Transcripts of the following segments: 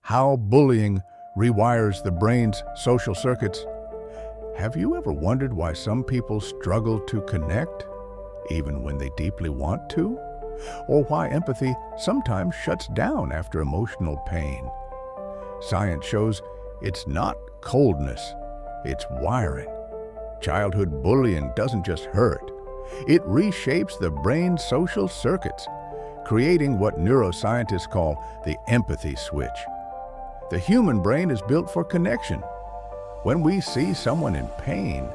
How bullying rewires the brain's social circuits. Have you ever wondered why some people struggle to connect, even when they deeply want to? Or why empathy sometimes shuts down after emotional pain? Science shows it's not coldness, it's wiring. Childhood bullying doesn't just hurt, it reshapes the brain's social circuits, creating what neuroscientists call the empathy switch. The human brain is built for connection. When we see someone in pain,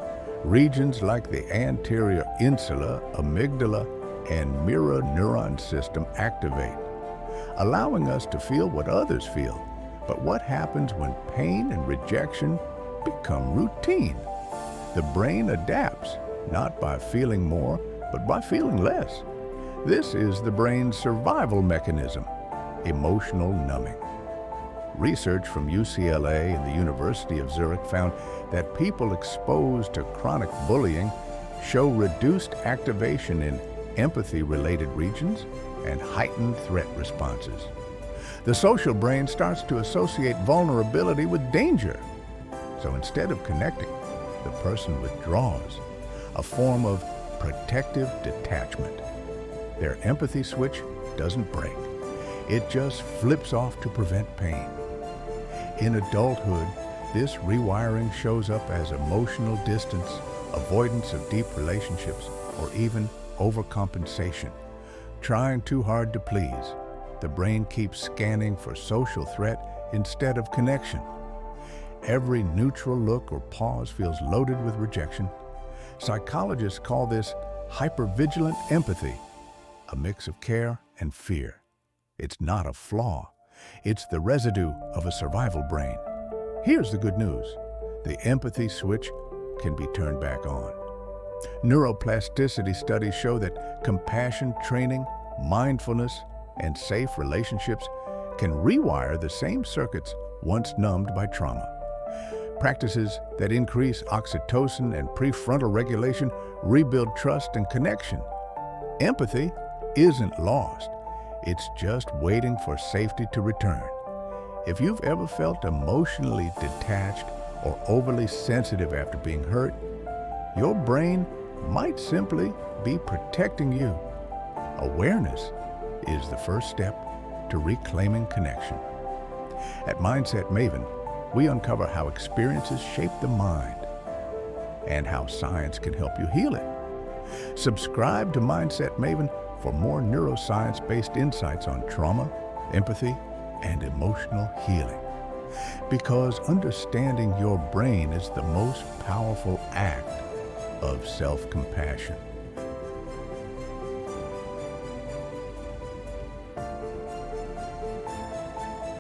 regions like the anterior insula, amygdala, and mirror neuron system activate, allowing us to feel what others feel. But what happens when pain and rejection become routine? The brain adapts, not by feeling more, but by feeling less. This is the brain's survival mechanism, emotional numbing. Research from UCLA and the University of Zurich found that people exposed to chronic bullying show reduced activation in empathy-related regions and heightened threat responses. The social brain starts to associate vulnerability with danger. So instead of connecting, the person withdraws, a form of protective detachment. Their empathy switch doesn't break. It just flips off to prevent pain. In adulthood, this rewiring shows up as emotional distance, avoidance of deep relationships, or even overcompensation. Trying too hard to please, the brain keeps scanning for social threat instead of connection. Every neutral look or pause feels loaded with rejection. Psychologists call this hypervigilant empathy, a mix of care and fear. It's not a flaw. It's the residue of a survival brain. Here's the good news. The empathy switch can be turned back on. Neuroplasticity studies show that compassion training, mindfulness, and safe relationships can rewire the same circuits once numbed by trauma. Practices that increase oxytocin and prefrontal regulation rebuild trust and connection. Empathy isn't lost. It's just waiting for safety to return. If you've ever felt emotionally detached or overly sensitive after being hurt, your brain might simply be protecting you. Awareness is the first step to reclaiming connection. At Mindset Maven, we uncover how experiences shape the mind and how science can help you heal it. Subscribe to Mindset Maven for more neuroscience-based insights on trauma, empathy, and emotional healing. Because understanding your brain is the most powerful act of self-compassion.